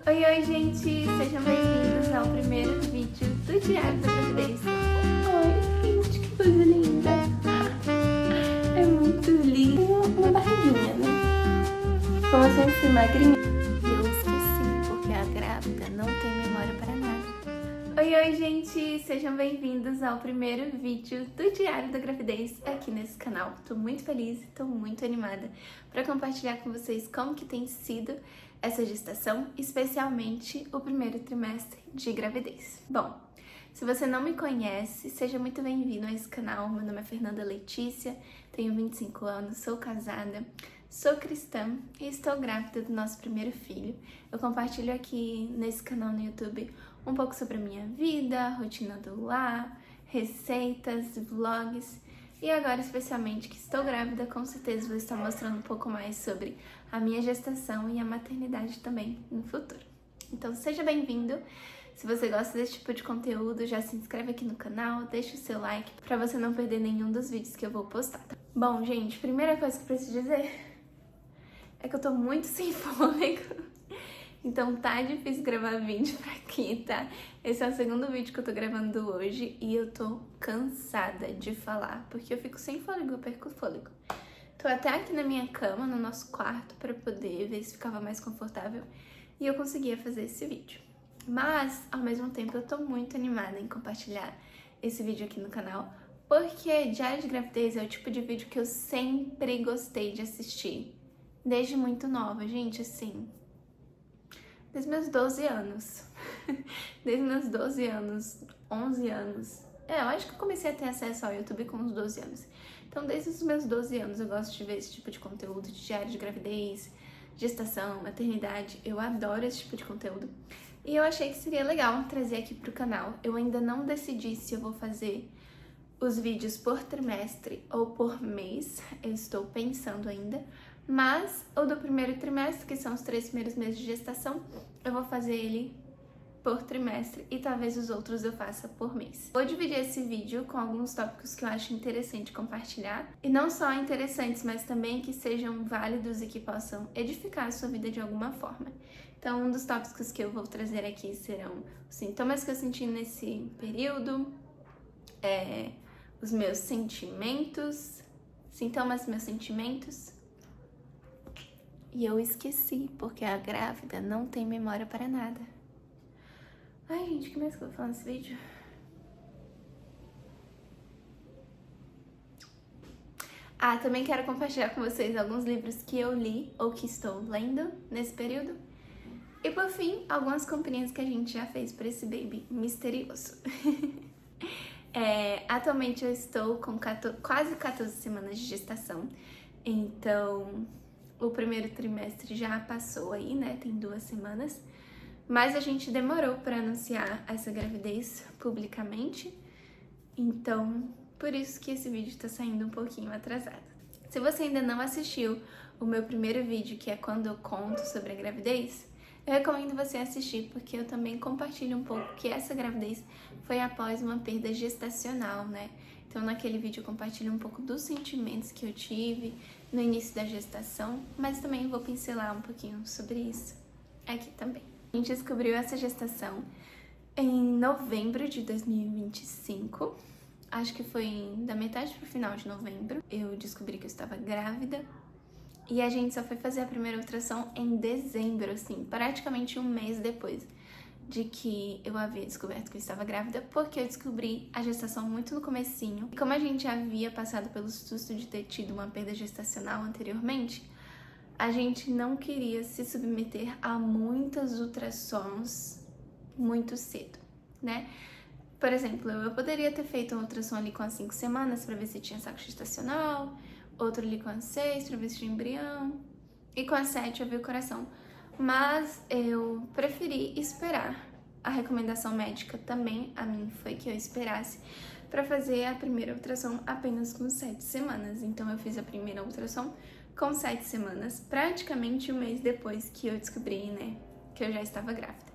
Oi, gente! Sejam bem-vindos ao primeiro vídeo do Diário da Gravidez. Ai, gente, que coisa linda! É muito lindo. Tem uma barriguinha, né? Como eu sempre fui magrinha. Eu esqueci, porque a grávida não tem memória para nada. Oi, gente! Sejam bem-vindos ao primeiro vídeo do Diário da Gravidez aqui nesse canal. Tô muito feliz e tô muito animada para compartilhar com vocês como que tem sido essa gestação, especialmente o primeiro trimestre de gravidez. Bom, se você não me conhece, seja muito bem-vindo a esse canal. Meu nome é Fernanda Letícia, tenho 25 anos, sou casada, sou cristã e estou grávida do nosso primeiro filho. Eu compartilho aqui nesse canal no YouTube um pouco sobre a minha vida, rotina do lar, receitas, vlogs. E agora, especialmente que estou grávida, com certeza vou estar mostrando um pouco mais sobre a minha gestação e a maternidade também no futuro. Então seja bem-vindo. Se você gosta desse tipo de conteúdo, já se inscreve aqui no canal, deixa o seu like para você não perder nenhum dos vídeos que eu vou postar. Bom, gente, primeira coisa que eu preciso dizer é que eu tô muito sem fôlego. Então tá difícil gravar vídeo pra aqui, tá? Esse é o segundo vídeo que eu tô gravando hoje e eu tô cansada de falar, porque eu fico sem fôlego, eu perco o fôlego. Tô até aqui na minha cama, no nosso quarto, pra poder ver se ficava mais confortável e eu conseguia fazer esse vídeo. Mas, ao mesmo tempo, eu tô muito animada em compartilhar esse vídeo aqui no canal, porque Diário de Gravidez é o tipo de vídeo que eu sempre gostei de assistir, desde muito nova, gente, assim... Desde meus 12 anos. Desde meus 12 anos, 11 anos. Eu acho que eu comecei a ter acesso ao YouTube com uns 12 anos. Então, desde os meus 12 anos, eu gosto de ver esse tipo de conteúdo, de diário de gravidez, gestação, maternidade. Eu adoro esse tipo de conteúdo. E eu achei que seria legal trazer aqui pro canal. Eu ainda não decidi se eu vou fazer os vídeos por trimestre ou por mês. Eu estou pensando ainda. Mas o do primeiro trimestre, que são os 3 primeiros meses de gestação, eu vou fazer ele por trimestre e talvez os outros eu faça por mês. Vou dividir esse vídeo com alguns tópicos que eu acho interessante compartilhar. E não só interessantes, mas também que sejam válidos e que possam edificar a sua vida de alguma forma. Então, um dos tópicos que eu vou trazer aqui serão os sintomas que eu senti nesse período, os meus sentimentos, sintomas, meus sentimentos. E eu esqueci, porque a grávida não tem memória para nada. Ai, gente, o que mais que eu vou falar nesse vídeo? Ah, também quero compartilhar com vocês alguns livros que eu li ou que estou lendo nesse período. E por fim, algumas comprinhas que a gente já fez para esse baby misterioso. Atualmente eu estou com quase 14 semanas de gestação, então... O primeiro trimestre já passou aí, né? Tem 2 semanas. Mas a gente demorou para anunciar essa gravidez publicamente. Então, por isso que esse vídeo tá saindo um pouquinho atrasado. Se você ainda não assistiu o meu primeiro vídeo, que é quando eu conto sobre a gravidez, eu recomendo você assistir, porque eu também compartilho um pouco que essa gravidez foi após uma perda gestacional, né? Então, naquele vídeo eu compartilho um pouco dos sentimentos que eu tive no início da gestação, mas também vou pincelar um pouquinho sobre isso aqui também. A gente descobriu essa gestação em novembro de 2025, acho que foi da metade pro final de novembro, eu descobri que eu estava grávida, e a gente só foi fazer a primeira ultrassom em dezembro, assim, praticamente um mês depois de que eu havia descoberto que eu estava grávida, porque eu descobri a gestação muito no comecinho. E como a gente havia passado pelo susto de ter tido uma perda gestacional anteriormente, a gente não queria se submeter a muitas ultrassons muito cedo, né? Por exemplo, eu poderia ter feito uma ultrassom ali com as 5 semanas para ver se tinha saco gestacional, outro ali com as 6 para ver se tinha embrião, e com as 7 eu vi o coração. Mas eu preferi esperar. A recomendação médica também, a mim, foi que eu esperasse para fazer a primeira ultrassom apenas com 7 semanas. Então eu fiz a primeira ultrassom com 7 semanas, praticamente um mês depois que eu descobri, né, que eu já estava grávida.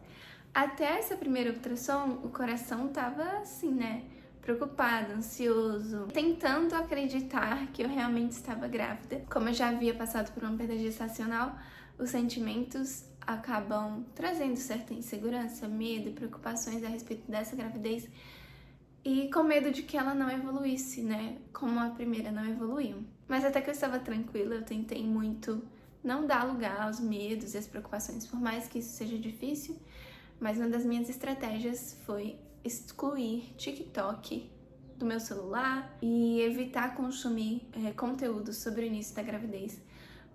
Até essa primeira ultrassom, o coração tava assim, né, preocupado, ansioso, tentando acreditar que eu realmente estava grávida. Como eu já havia passado por uma perda gestacional, os sentimentos acabam trazendo certa insegurança, medo e preocupações a respeito dessa gravidez e com medo de que ela não evoluísse, né? Como a primeira não evoluiu. Mas até que eu estava tranquila, eu tentei muito não dar lugar aos medos e às preocupações, por mais que isso seja difícil, mas uma das minhas estratégias foi excluir TikTok do meu celular e evitar consumir conteúdo sobre o início da gravidez,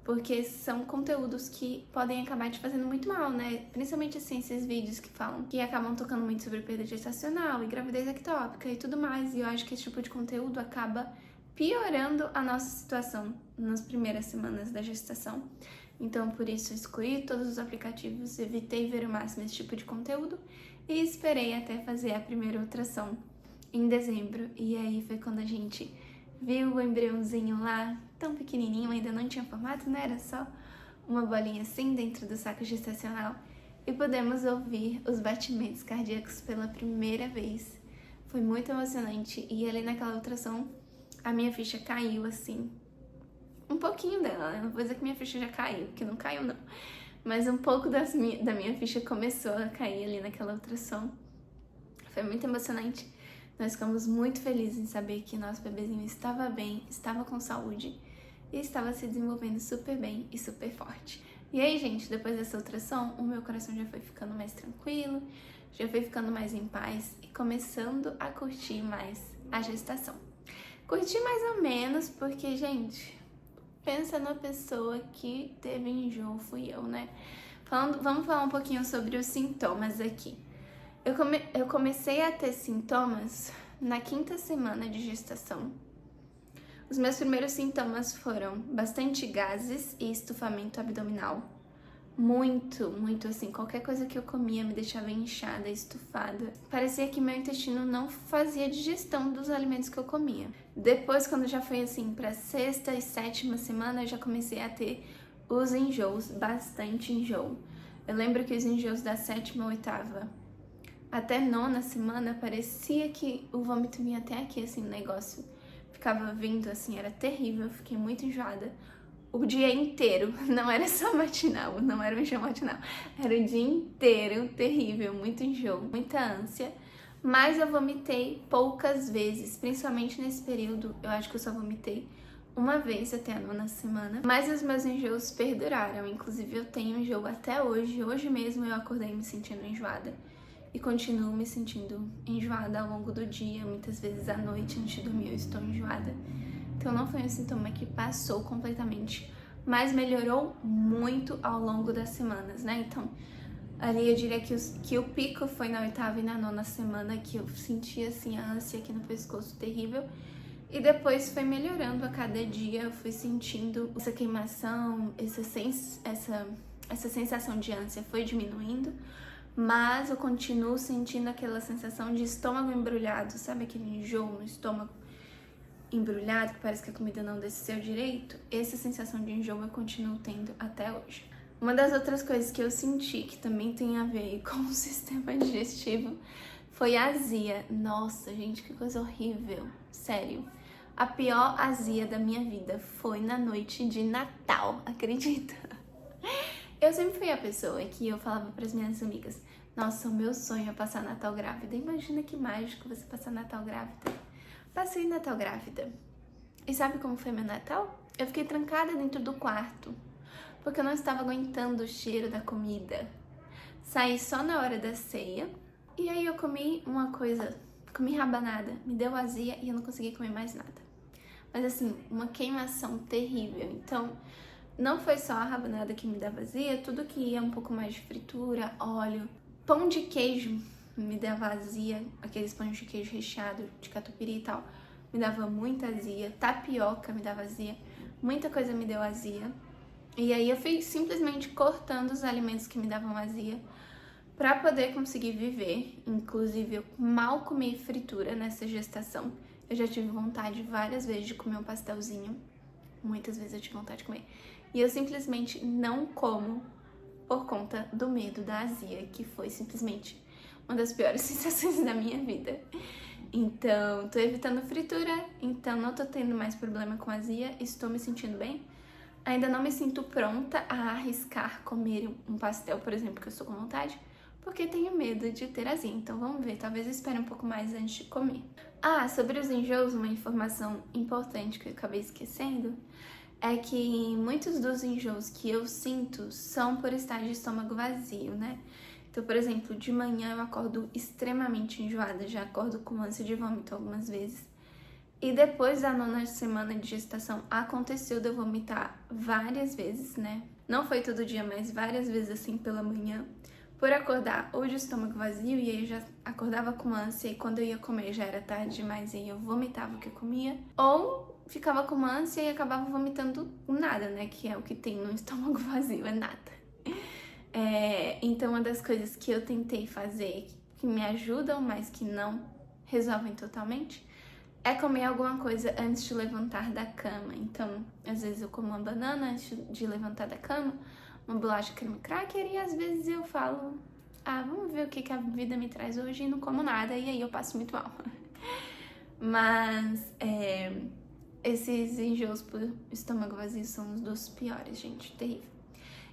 porque são conteúdos que podem acabar te fazendo muito mal, né? Principalmente assim, esses vídeos que falam, que acabam tocando muito sobre perda gestacional e gravidez ectópica e tudo mais, e eu acho que esse tipo de conteúdo acaba piorando a nossa situação nas primeiras semanas da gestação. Então, por isso, excluí todos os aplicativos, evitei ver o máximo esse tipo de conteúdo e esperei até fazer a primeira ultrassom em dezembro. E aí foi quando a gente viu o embriãozinho lá, tão pequenininho, ainda não tinha formato, né? Era só uma bolinha assim dentro do saco gestacional. E pudemos ouvir os batimentos cardíacos pela primeira vez. Foi muito emocionante. E ali naquela ultrassom, a minha ficha caiu assim. Um pouquinho dela, né? Não vou dizer que minha ficha já caiu, porque não caiu não. Mas um pouco da minha ficha começou a cair ali naquela ultrassom. Foi muito emocionante. Nós ficamos muito felizes em saber que nosso bebezinho estava bem, estava com saúde e estava se desenvolvendo super bem e super forte. E aí, gente, depois dessa ultrassom, o meu coração já foi ficando mais tranquilo, já foi ficando mais em paz e começando a curtir mais a gestação. Curti mais ou menos porque, gente, pensa numa pessoa que teve enjoo, fui eu, né? Vamos falar um pouquinho sobre os sintomas aqui. Eu comecei a ter sintomas na 5ª semana de gestação. Os meus primeiros sintomas foram bastante gases e estufamento abdominal. Muito, muito assim, qualquer coisa que eu comia me deixava inchada, estufada. Parecia que meu intestino não fazia digestão dos alimentos que eu comia. Depois, quando já foi assim pra 6ª e 7ª semana, eu já comecei a ter os enjoos, bastante enjoo. Eu lembro que os enjoos da 7ª ou 8ª até 9ª semana, parecia que o vômito vinha até aqui, assim, o negócio ficava vindo, assim, era terrível, eu fiquei muito enjoada. O dia inteiro, não era só matinal, não era um enjoo matinal, era o dia inteiro, terrível, muito enjoo, muita ânsia. Mas eu vomitei poucas vezes, principalmente nesse período, eu acho que eu só vomitei uma vez até a 9ª semana. Mas os meus enjoos perduraram, inclusive eu tenho enjoo até hoje, hoje mesmo eu acordei me sentindo enjoada. E continuo me sentindo enjoada ao longo do dia, muitas vezes à noite, antes de dormir eu estou enjoada. Então não foi um sintoma que passou completamente, mas melhorou muito ao longo das semanas, né? Então, ali eu diria que o pico foi na 8ª e na 9ª semana, que eu sentia assim a ânsia aqui no pescoço terrível. E depois foi melhorando a cada dia, eu fui sentindo essa queimação, essa sensação de ânsia foi diminuindo. Mas eu continuo sentindo aquela sensação de estômago embrulhado, sabe aquele enjoo no estômago embrulhado, que parece que a comida não desceu direito? Essa sensação de enjoo eu continuo tendo até hoje. Uma das outras coisas que eu senti, que também tem a ver com o sistema digestivo, foi a azia. Nossa, gente, que coisa horrível, sério. A pior azia da minha vida foi na noite de Natal, acredita? Eu sempre fui a pessoa que eu falava para as minhas amigas: nossa, o meu sonho é passar Natal grávida. Imagina que mágico você passar Natal grávida. Passei Natal grávida. E sabe como foi meu Natal? Eu fiquei trancada dentro do quarto, porque eu não estava aguentando o cheiro da comida. Saí só na hora da ceia, e aí eu comi uma coisa, comi rabanada, me deu azia e eu não consegui comer mais nada. Mas assim, uma queimação terrível. Então, não foi só a rabanada que me dava azia, tudo que ia um pouco mais de fritura, óleo, pão de queijo me dava azia, aqueles pães de queijo recheado de catupiry e tal, me dava muita azia, tapioca me dava azia, muita coisa me deu azia. E aí eu fui simplesmente cortando os alimentos que me davam azia para poder conseguir viver. Inclusive, eu mal comi fritura nessa gestação. Eu já tive vontade várias vezes de comer um pastelzinho, muitas vezes eu tive vontade de comer. E eu simplesmente não como por conta do medo da azia, que foi simplesmente uma das piores sensações da minha vida. Então, tô evitando fritura, então não tô tendo mais problema com azia, estou me sentindo bem. Ainda não me sinto pronta a arriscar comer um pastel, por exemplo, que eu estou com vontade, porque tenho medo de ter azia. Então vamos ver, talvez eu espere um pouco mais antes de comer. Sobre os enjoos, uma informação importante que eu acabei esquecendo é que muitos dos enjoos que eu sinto são por estar de estômago vazio, né? Então, por exemplo, de manhã eu acordo extremamente enjoada, já acordo com ânsia de vômito algumas vezes. E depois da 9ª semana de gestação, aconteceu de eu vomitar várias vezes, né? Não foi todo dia, mas várias vezes assim pela manhã, por acordar ou de estômago vazio, e aí eu já acordava com ânsia, e quando eu ia comer já era tarde demais, e aí eu vomitava o que eu comia. Ou ficava com ânsia e acabava vomitando nada, né? Que é o que tem no estômago vazio, é nada. Então, uma das coisas que eu tentei fazer, que me ajudam, mas que não resolvem totalmente, é comer alguma coisa antes de levantar da cama. Então, às vezes eu como uma banana antes de levantar da cama, uma bolacha creme cracker, e às vezes eu falo, vamos ver o que a vida me traz hoje, e não como nada, e aí eu passo muito mal. Mas esses enjoos por estômago vazio são os dos piores, gente, terrível.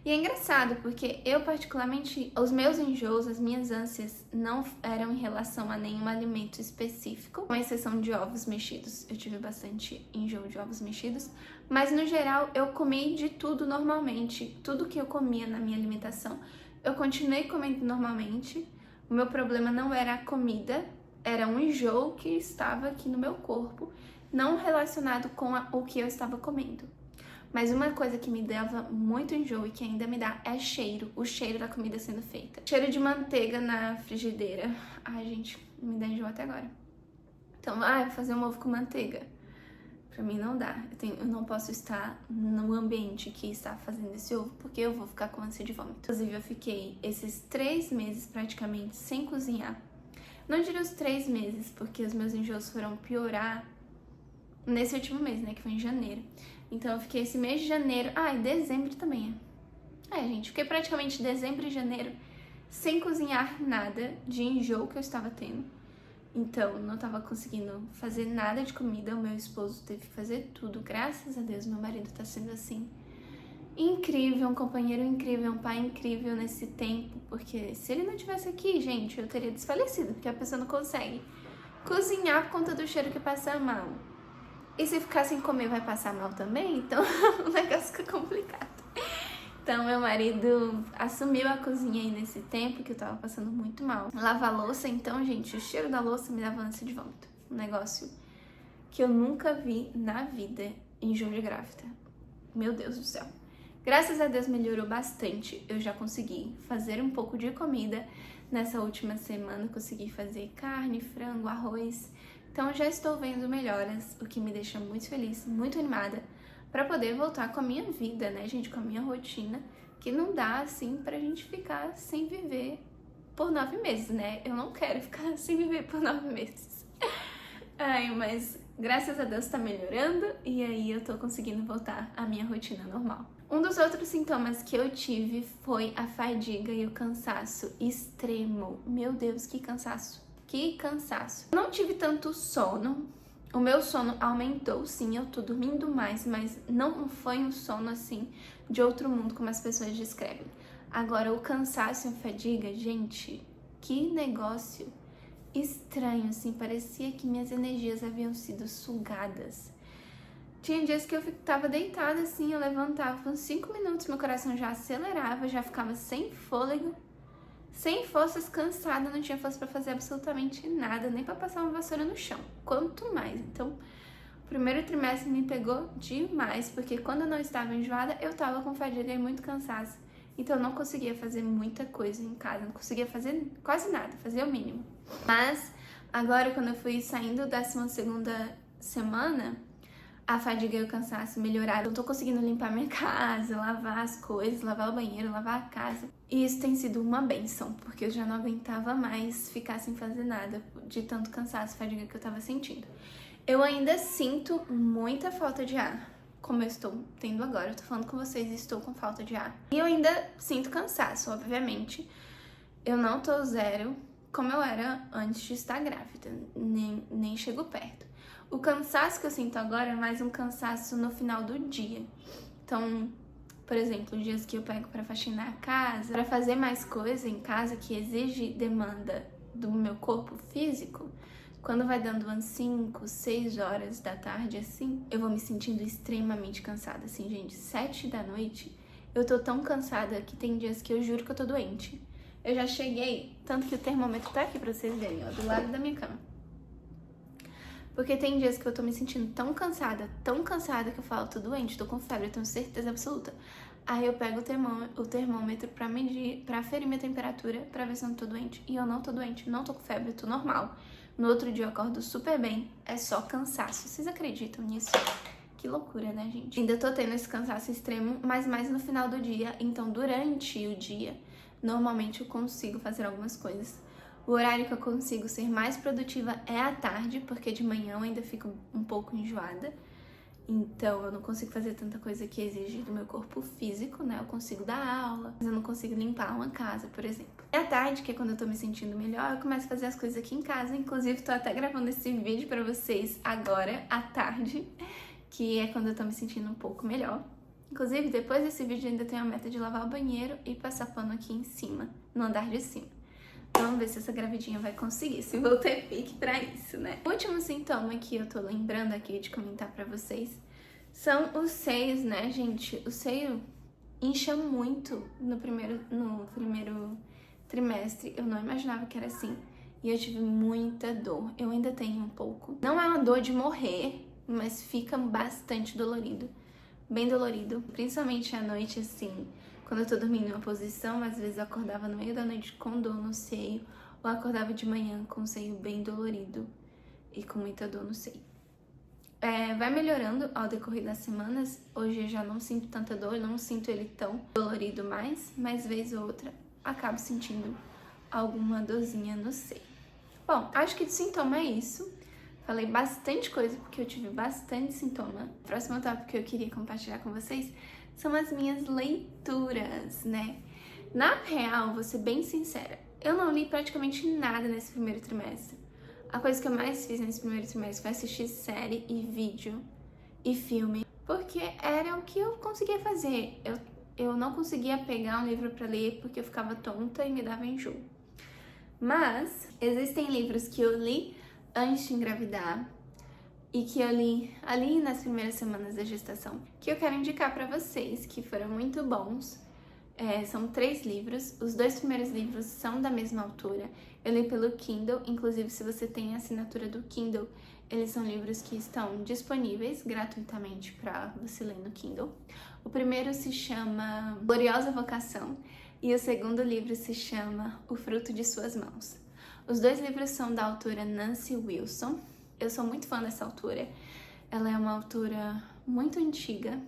E é engraçado, porque eu particularmente, os meus enjoos, as minhas ânsias, não eram em relação a nenhum alimento específico, com exceção de ovos mexidos. Eu tive bastante enjoo de ovos mexidos, mas no geral eu comi de tudo normalmente. Tudo que eu comia na minha alimentação, eu continuei comendo normalmente. O meu problema não era a comida, era um enjoo que estava aqui no meu corpo, não relacionado com o que eu estava comendo. Mas uma coisa que me dava muito enjoo e que ainda me dá é cheiro, o cheiro da comida sendo feita. Cheiro de manteiga na frigideira. Ai, gente, me dá enjoo até agora. Então, vou fazer um ovo com manteiga. Pra mim não dá. Eu não posso estar no ambiente que está fazendo esse ovo, porque eu vou ficar com ânsia de vômito. Inclusive, eu fiquei esses 3 meses praticamente sem cozinhar. Não diria os 3 meses, porque os meus enjoos foram piorar nesse último mês, né, que foi em janeiro. Então eu fiquei esse mês de janeiro, e dezembro também gente, fiquei praticamente dezembro e janeiro sem cozinhar nada de enjoo que eu estava tendo. Então não estava conseguindo fazer nada de comida, o meu esposo teve que fazer tudo, graças a Deus, meu marido tá sendo assim, incrível, um companheiro incrível, um pai incrível nesse tempo, porque se ele não tivesse aqui, gente, eu teria desfalecido, porque a pessoa não consegue cozinhar por conta do cheiro que passa mal. E se ficar sem comer vai passar mal também, então o negócio fica complicado. Então meu marido assumiu a cozinha aí nesse tempo que eu tava passando muito mal. Lavar louça, então, gente, o cheiro da louça me dava ânsia de vômito. Um negócio que eu nunca vi na vida em enjoo de grávida. Meu Deus do céu. Graças a Deus melhorou bastante. Eu já consegui fazer um pouco de comida nessa última semana. Consegui fazer carne, frango, arroz. Então já estou vendo melhoras, o que me deixa muito feliz, muito animada, pra poder voltar com a minha vida, né, gente, com a minha rotina, que não dá, assim, pra gente ficar sem viver por 9 meses, né? Eu não quero ficar sem viver por 9 meses. Mas graças a Deus tá melhorando, e aí eu tô conseguindo voltar à minha rotina normal. Um dos outros sintomas que eu tive foi a fadiga e o cansaço extremo. Meu Deus, que cansaço! Que cansaço. Eu não tive tanto sono, o meu sono aumentou, sim, eu tô dormindo mais, mas não foi um sono assim de outro mundo como as pessoas descrevem. Agora, o cansaço e a fadiga, gente, que negócio estranho, assim, parecia que minhas energias haviam sido sugadas. Tinha dias que eu tava deitada assim, eu levantava, uns 5 minutos, meu coração já acelerava, já ficava sem fôlego, sem forças, cansada, não tinha força pra fazer absolutamente nada, nem pra passar uma vassoura no chão, quanto mais. Então, o primeiro trimestre me pegou demais, porque quando eu não estava enjoada, eu tava com fadiga e muito cansaço. Então, eu não conseguia fazer muita coisa em casa, não conseguia fazer quase nada, fazia o mínimo. Mas, agora, quando eu fui saindo da 12ª semana, a fadiga e o cansaço melhoraram. Eu tô conseguindo limpar minha casa, lavar as coisas, lavar o banheiro, lavar a casa. E isso tem sido uma benção, porque eu já não aguentava mais ficar sem fazer nada, de tanto cansaço e fadiga que eu tava sentindo. Eu ainda sinto muita falta de ar, como eu estou tendo agora. Eu tô falando com vocês e estou com falta de ar. E eu ainda sinto cansaço, obviamente. Eu não tô zero como eu era antes de estar grávida, nem chego perto. O cansaço que eu sinto agora é mais um cansaço no final do dia. Então Então, por exemplo, dias que eu pego pra faxinar a casa, pra fazer mais coisa em casa que exige demanda do meu corpo físico, quando vai dando umas 5, 6 horas da tarde, assim, eu vou me sentindo extremamente cansada. Assim, gente, 7 da noite, eu tô tão cansada que tem dias que eu juro que eu tô doente. Eu já cheguei, tanto que o termômetro tá aqui pra vocês verem, ó, do lado da minha cama. Porque tem dias que eu tô me sentindo tão cansada que eu falo, tô doente, tô com febre, eu tenho certeza absoluta. Aí eu pego o termômetro pra medir, pra aferir minha temperatura, pra ver se eu não tô doente. E eu não tô doente, não tô com febre, eu tô normal. No outro dia eu acordo super bem, é só cansaço. Vocês acreditam nisso? Que loucura, né, gente? Ainda tô tendo esse cansaço extremo, mas mais no final do dia. Então, durante o dia, normalmente eu consigo fazer algumas coisas. O horário que eu consigo ser mais produtiva é à tarde, porque de manhã eu ainda fico um pouco enjoada. Então, eu não consigo fazer tanta coisa que exige do meu corpo físico, né? Eu consigo dar aula, mas eu não consigo limpar uma casa, por exemplo. E à tarde, que é quando eu tô me sentindo melhor, eu começo a fazer as coisas aqui em casa. Inclusive, tô até gravando esse vídeo pra vocês agora, à tarde, que é quando eu tô me sentindo um pouco melhor. Inclusive, depois desse vídeo, eu ainda tenho a meta de lavar o banheiro e passar pano aqui em cima, no andar de cima. Vamos ver se essa gravidinha vai conseguir, se vou ter pique pra isso, né? O último sintoma que eu tô lembrando aqui de comentar pra vocês são os seios, né, gente? O seio incha muito no primeiro trimestre. Eu não imaginava que era assim. E eu tive muita dor. Eu ainda tenho um pouco. Não é uma dor de morrer, mas fica bastante dolorido. Bem dolorido. Principalmente à noite, assim, quando eu tô dormindo em uma posição, às vezes eu acordava no meio da noite com dor no seio, ou acordava de manhã com o seio bem dolorido e com muita dor no seio. Vai melhorando ao decorrer das semanas. Hoje eu já não sinto tanta dor, não sinto ele tão dolorido mais, mas vez ou outra acabo sentindo alguma dorzinha no seio. Bom, acho que de sintoma é isso. Falei bastante coisa porque eu tive bastante sintoma. O próximo tópico que eu queria compartilhar com vocês são as minhas leituras, né? Na real, vou ser bem sincera, eu não li praticamente nada nesse primeiro trimestre. A coisa que eu mais fiz nesse primeiro trimestre foi assistir série e vídeo e filme, porque era o que eu conseguia fazer. Eu não conseguia pegar um livro pra ler porque eu ficava tonta e me dava enjoo. Mas existem livros que eu li antes de engravidar e que eu li ali nas primeiras semanas da gestação, que eu quero indicar pra vocês, que foram muito bons. São 3 livros, os 2 primeiros livros são da mesma autora. Eu li pelo Kindle, inclusive se você tem a assinatura do Kindle, eles são livros que estão disponíveis gratuitamente para você ler no Kindle. O primeiro se chama Gloriosa Vocação e o segundo livro se chama O Fruto de Suas Mãos. Os 2 livros são da autora Nancy Wilson. Eu sou muito fã dessa autora. Ela é uma autora muito antiga.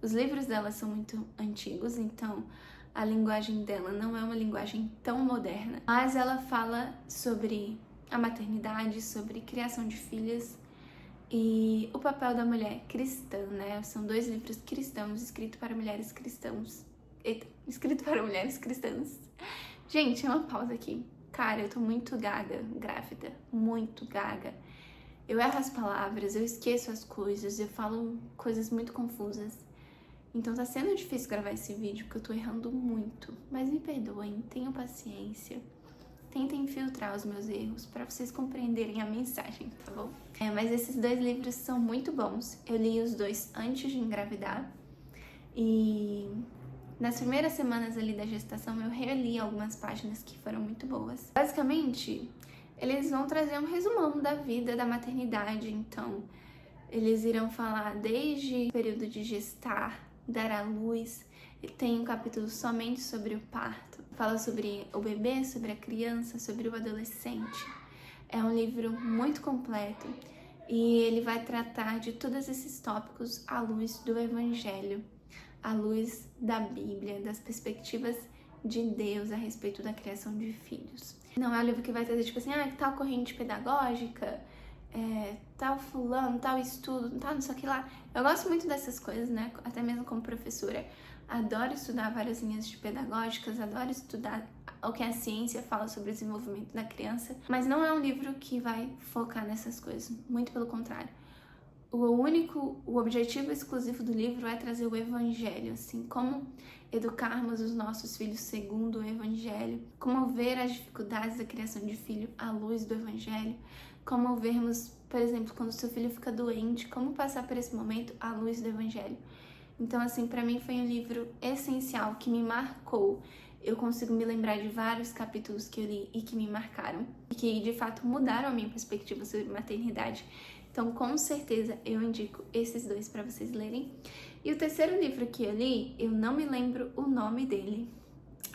Os livros dela são muito antigos, então a linguagem dela não é uma linguagem tão moderna. Mas ela fala sobre a maternidade, sobre criação de filhas e o papel da mulher cristã, né? São 2 livros cristãos escritos para mulheres cristãs. Escrito para mulheres cristãs. Gente, uma pausa aqui. Cara, eu tô muito gaga, grávida, muito gaga. Eu erro as palavras, eu esqueço as coisas, eu falo coisas muito confusas. Então tá sendo difícil gravar esse vídeo porque eu tô errando muito. Mas me perdoem, tenham paciência. Tentem filtrar os meus erros pra vocês compreenderem a mensagem, tá bom? Mas esses 2 livros são muito bons. Eu li os 2 antes de engravidar. E nas primeiras semanas ali da gestação eu reli algumas páginas que foram muito boas. Basicamente, eles vão trazer um resumão da vida da maternidade. Então, eles irão falar desde o período de gestar, dar à luz. Tem um capítulo somente sobre o parto. Fala sobre o bebê, sobre a criança, sobre o adolescente. É um livro muito completo e ele vai tratar de todos esses tópicos à luz do Evangelho, à luz da Bíblia, das perspectivas de Deus a respeito da criação de filhos. Não é um livro que vai trazer tipo assim, tal corrente pedagógica, tal fulano, tal estudo, tal não sei o que lá. Eu gosto muito dessas coisas, né? Até mesmo como professora. Adoro estudar várias linhas de pedagógicas, adoro estudar o que a ciência fala sobre o desenvolvimento da criança. Mas não é um livro que vai focar nessas coisas, muito pelo contrário. o objetivo exclusivo do livro é trazer o evangelho, assim, como educarmos os nossos filhos segundo o evangelho, como ver as dificuldades da criação de filho à luz do evangelho, como vermos, por exemplo, quando o seu filho fica doente, como passar por esse momento à luz do evangelho. Então, assim, para mim foi um livro essencial, que me marcou. Eu consigo me lembrar de vários capítulos que eu li e que me marcaram, e que de fato mudaram a minha perspectiva sobre maternidade. Então, com certeza, eu indico esses dois para vocês lerem. E o terceiro livro que eu li, eu não me lembro o nome dele.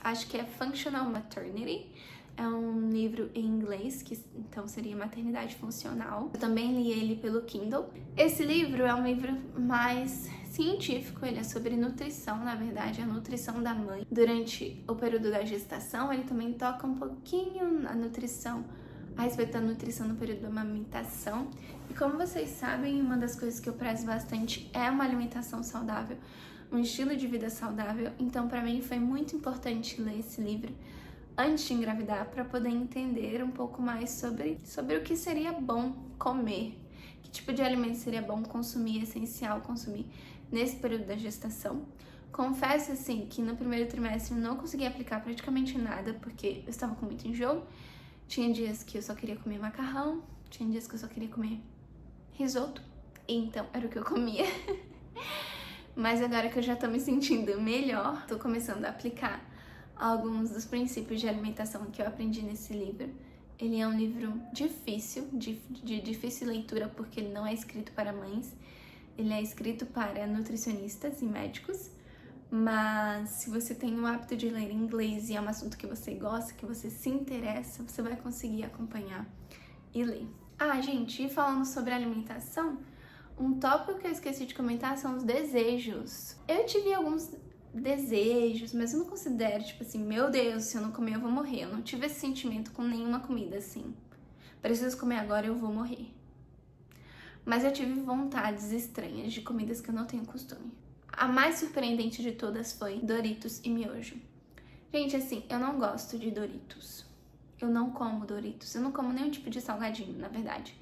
Acho que é Functional Maternity. É um livro em inglês, que então seria Maternidade Funcional. Eu também li ele pelo Kindle. Esse livro é um livro mais científico, ele é sobre nutrição, na verdade, a nutrição da mãe. Durante o período da gestação, ele também toca um pouquinho na nutrição, a respeito da nutrição no período da amamentação. E como vocês sabem, uma das coisas que eu prezo bastante é uma alimentação saudável, um estilo de vida saudável. Então, para mim, foi muito importante ler esse livro antes de engravidar, para poder entender um pouco mais sobre o que seria bom comer, que tipo de alimento seria bom consumir, essencial consumir nesse período da gestação. Confesso, assim, que no primeiro trimestre eu não consegui aplicar praticamente nada, porque eu estava com muito enjoo. Tinha dias que eu só queria comer macarrão, tinha dias que eu só queria comer risoto, então era o que eu comia. Mas agora que eu já tô me sentindo melhor, tô começando a aplicar alguns dos princípios de alimentação que eu aprendi nesse livro. Ele é um livro difícil, de difícil leitura, porque ele não é escrito para mães, ele é escrito para nutricionistas e médicos, mas se você tem o hábito de ler inglês e é um assunto que você gosta, que você se interessa, você vai conseguir acompanhar e ler. Ah, gente, e falando sobre alimentação, um tópico que eu esqueci de comentar são os desejos. Eu tive alguns desejos, mas eu não considero, tipo assim, meu Deus, se eu não comer eu vou morrer. Eu não tive esse sentimento com nenhuma comida, assim. Preciso comer agora, eu vou morrer. Mas eu tive vontades estranhas de comidas que eu não tenho costume. A mais surpreendente de todas foi Doritos e miojo. Gente, assim, eu não gosto de Doritos. Eu não como Doritos. Eu não como nenhum tipo de salgadinho, na verdade.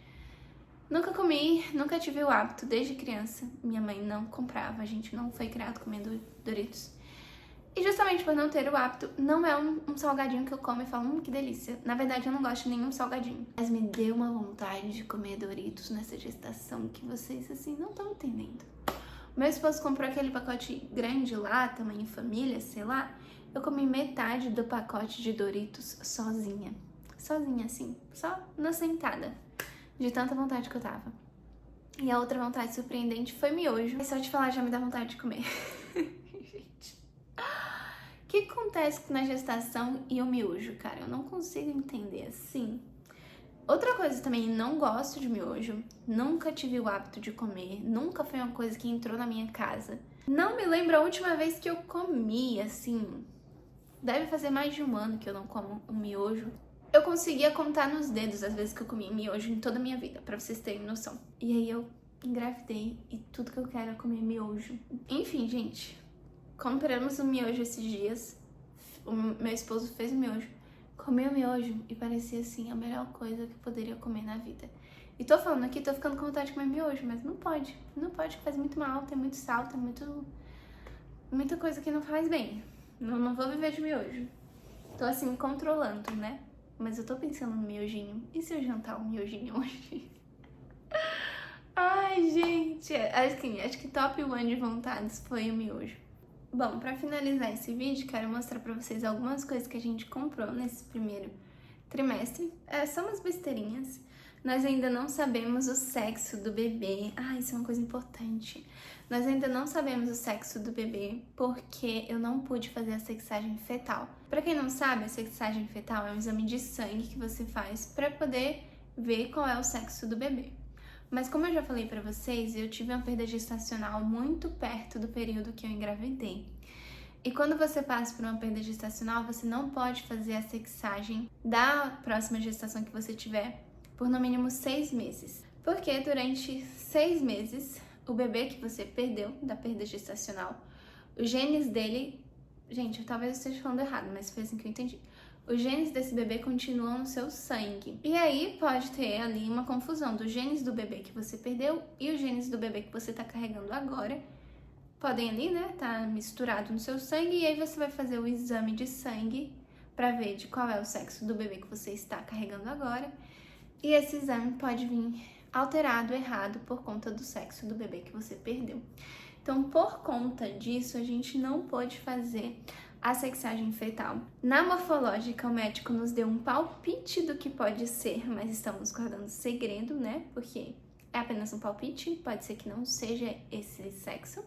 Nunca comi, nunca tive o hábito desde criança. Minha mãe não comprava, a gente não foi criado comendo Doritos. E justamente por não ter o hábito, não é um salgadinho que eu como e falo, que delícia. Na verdade, eu não gosto de nenhum salgadinho. Mas me deu uma vontade de comer Doritos nessa gestação que vocês, assim, não estão entendendo. Meu esposo comprou aquele pacote grande lá, tamanho família, sei lá. Eu comi metade do pacote de Doritos sozinha. Sozinha, assim, só na sentada. De tanta vontade que eu tava. E a outra vontade surpreendente foi miojo. Só de falar já me dá vontade de comer. Gente. O que acontece na gestação e o miojo, cara? Eu não consigo entender assim. Outra coisa também, não gosto de miojo. Nunca tive o hábito de comer. Nunca foi uma coisa que entrou na minha casa. Não me lembro a última vez que eu comi, assim. Deve fazer mais de um ano que eu não como um miojo. Eu conseguia contar nos dedos as vezes que eu comia miojo em toda a minha vida, pra vocês terem noção. E aí eu engravidei e tudo que eu quero é comer miojo. Enfim, gente, compramos um miojo esses dias. O meu esposo fez o miojo, comeu o miojo e parecia assim a melhor coisa que eu poderia comer na vida. E tô falando aqui, tô ficando com vontade de comer miojo, mas não pode. Não pode, que faz muito mal, tem muito sal, tem muita coisa que não faz bem. Não vou viver de miojo. Tô assim, me controlando, né? Mas eu tô pensando no miojinho. E se eu jantar um miojinho hoje? Ai, gente. Acho que top 1 de vontades foi o miojo. Bom, pra finalizar esse vídeo, quero mostrar pra vocês algumas coisas que a gente comprou nesse primeiro trimestre. São umas besteirinhas. Nós ainda não sabemos o sexo do bebê. Isso é uma coisa importante. Nós ainda não sabemos o sexo do bebê porque eu não pude fazer a sexagem fetal. Pra quem não sabe, a sexagem fetal é um exame de sangue que você faz pra poder ver qual é o sexo do bebê. Mas como eu já falei pra vocês, eu tive uma perda gestacional muito perto do período que eu engravidei. E quando você passa por uma perda gestacional, você não pode fazer a sexagem da próxima gestação que você tiver por no mínimo 6 meses. Porque durante 6 meses, o bebê que você perdeu da perda gestacional, os genes dele... Gente, talvez eu esteja falando errado, mas foi assim que eu entendi. os genes desse bebê continuam no seu sangue. E aí pode ter ali uma confusão dos genes do bebê que você perdeu e os genes do bebê que você tá carregando agora. Podem ali, né, tá misturado no seu sangue, e aí você vai fazer o exame de sangue para ver de qual é o sexo do bebê que você está carregando agora. E esse exame pode vir alterado, errado, por conta do sexo do bebê que você perdeu. Então, por conta disso, a gente não pode fazer a sexagem fetal. Na morfológica, o médico nos deu um palpite do que pode ser, mas estamos guardando segredo, né? Porque é apenas um palpite, pode ser que não seja esse sexo.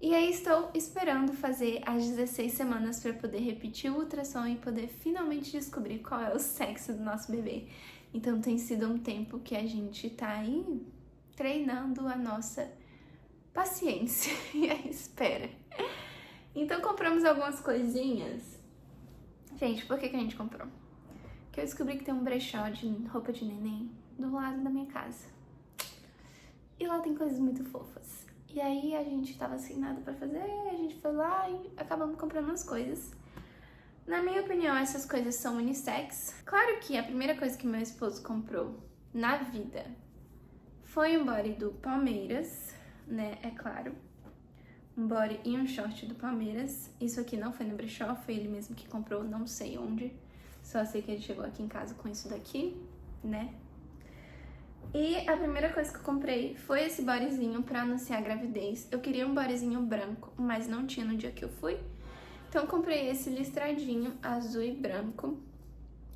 E aí estou esperando fazer as 16 semanas para poder repetir o ultrassom e poder finalmente descobrir qual é o sexo do nosso bebê. Então tem sido um tempo que a gente tá aí treinando a nossa paciência e a espera. Então compramos algumas coisinhas. Gente, por que a gente comprou? Porque eu descobri que tem um brechó de roupa de neném do lado da minha casa. E lá tem coisas muito fofas. E aí a gente tava sem nada pra fazer, a gente foi lá e acabamos comprando umas coisas. Na minha opinião, essas coisas são unissex. Claro que a primeira coisa que meu esposo comprou na vida foi um body do Palmeiras, né, é claro. Um body e um short do Palmeiras. Isso aqui não foi no brechó, foi ele mesmo que comprou, não sei onde. Só sei que ele chegou aqui em casa com isso daqui, né. E a primeira coisa que eu comprei foi esse bodyzinho pra anunciar a gravidez. Eu queria um bodyzinho branco, mas não tinha no dia que eu fui. Então eu comprei esse listradinho azul e branco,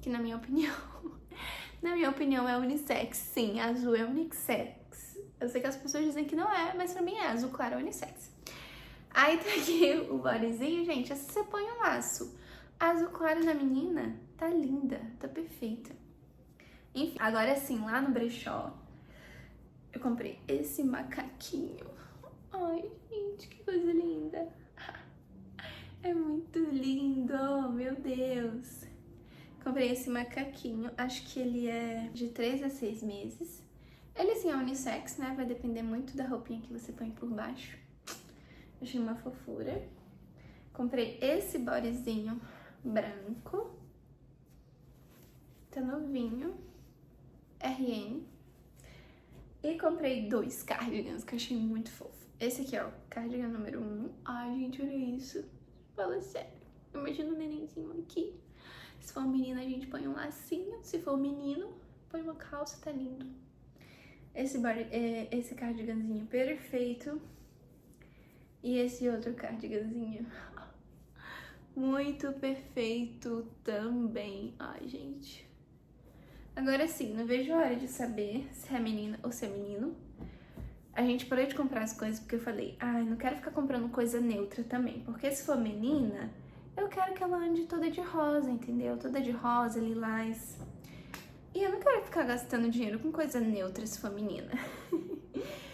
que na minha opinião é unissex. Sim, azul é unissex. Eu sei que as pessoas dizem que não é, mas pra mim é azul claro, é unissex. Aí tá aqui o bodyzinho, gente, você põe um laço. Azul claro na menina, tá linda, tá perfeita. Enfim, agora sim, lá no brechó, eu comprei esse macaquinho. Ai, gente, que coisa linda. É muito lindo, meu Deus. Comprei esse macaquinho, acho que ele é de 3 a 6 meses. Ele sim é unissex, né? Vai depender muito da roupinha que você põe por baixo. Achei uma fofura. Comprei esse bodyzinho branco. Tá novinho. RN. E comprei 2 cardigans que eu achei muito fofo. Esse aqui é o cardigan número 1. Ai, gente, olha isso. Fala sério. Imagina um nenenzinho aqui. Se for menina, a gente põe um lacinho. Se for menino, põe uma calça, tá lindo. Esse cardiganzinho perfeito. E esse outro cardiganzinho muito perfeito também. Ai, gente. Agora sim, não vejo a hora de saber se é menina ou se é menino. A gente parou de comprar as coisas porque eu falei, ai, não quero ficar comprando coisa neutra também. Porque se for menina, eu quero que ela ande toda de rosa, entendeu? Toda de rosa, lilás. E eu não quero ficar gastando dinheiro com coisa neutra se for menina.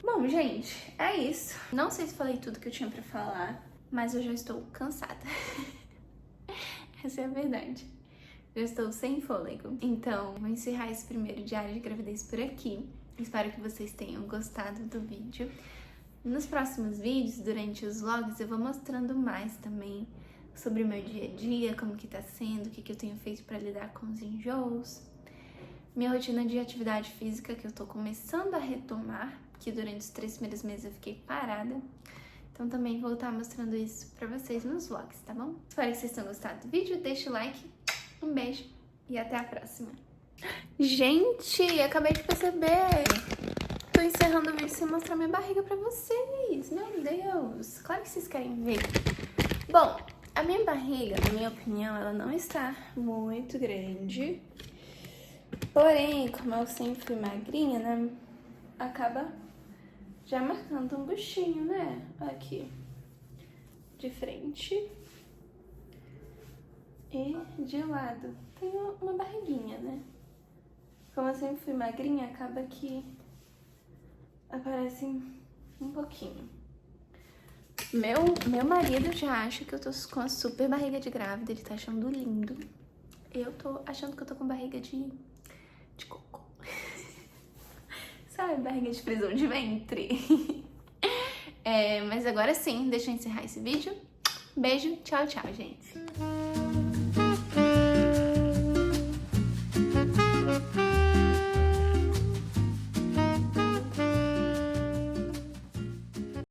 Bom, gente, é isso. Não sei se falei tudo que eu tinha pra falar, mas eu já estou cansada. Essa é a verdade. Eu estou sem fôlego. Então, vou encerrar esse primeiro diário de gravidez por aqui. Espero que vocês tenham gostado do vídeo. Nos próximos vídeos, durante os vlogs, eu vou mostrando mais também sobre o meu dia a dia, como que tá sendo, o que eu tenho feito pra lidar com os enjoos. Minha rotina de atividade física, que eu tô começando a retomar, que durante os 3 primeiros meses eu fiquei parada. Então também vou estar mostrando isso pra vocês nos vlogs, tá bom? Espero que vocês tenham gostado do vídeo, deixa o like, um beijo e até a próxima. Gente, acabei de perceber, tô encerrando o vídeo sem mostrar minha barriga pra vocês, meu Deus, claro que vocês querem ver. Bom, a minha barriga, na minha opinião, ela não está muito grande, porém, como eu sempre fui magrinha, né, acaba já marcando um buchinho, né, aqui, de frente e de lado, tem uma barriguinha, né. Como eu sempre fui magrinha, acaba que aparece um pouquinho. Meu marido já acha que eu tô com a super barriga de grávida, ele tá achando lindo. Eu tô achando que eu tô com barriga de cocô. Sabe, barriga de prisão de ventre. Mas agora sim, deixa eu encerrar esse vídeo. Beijo, tchau, tchau, gente.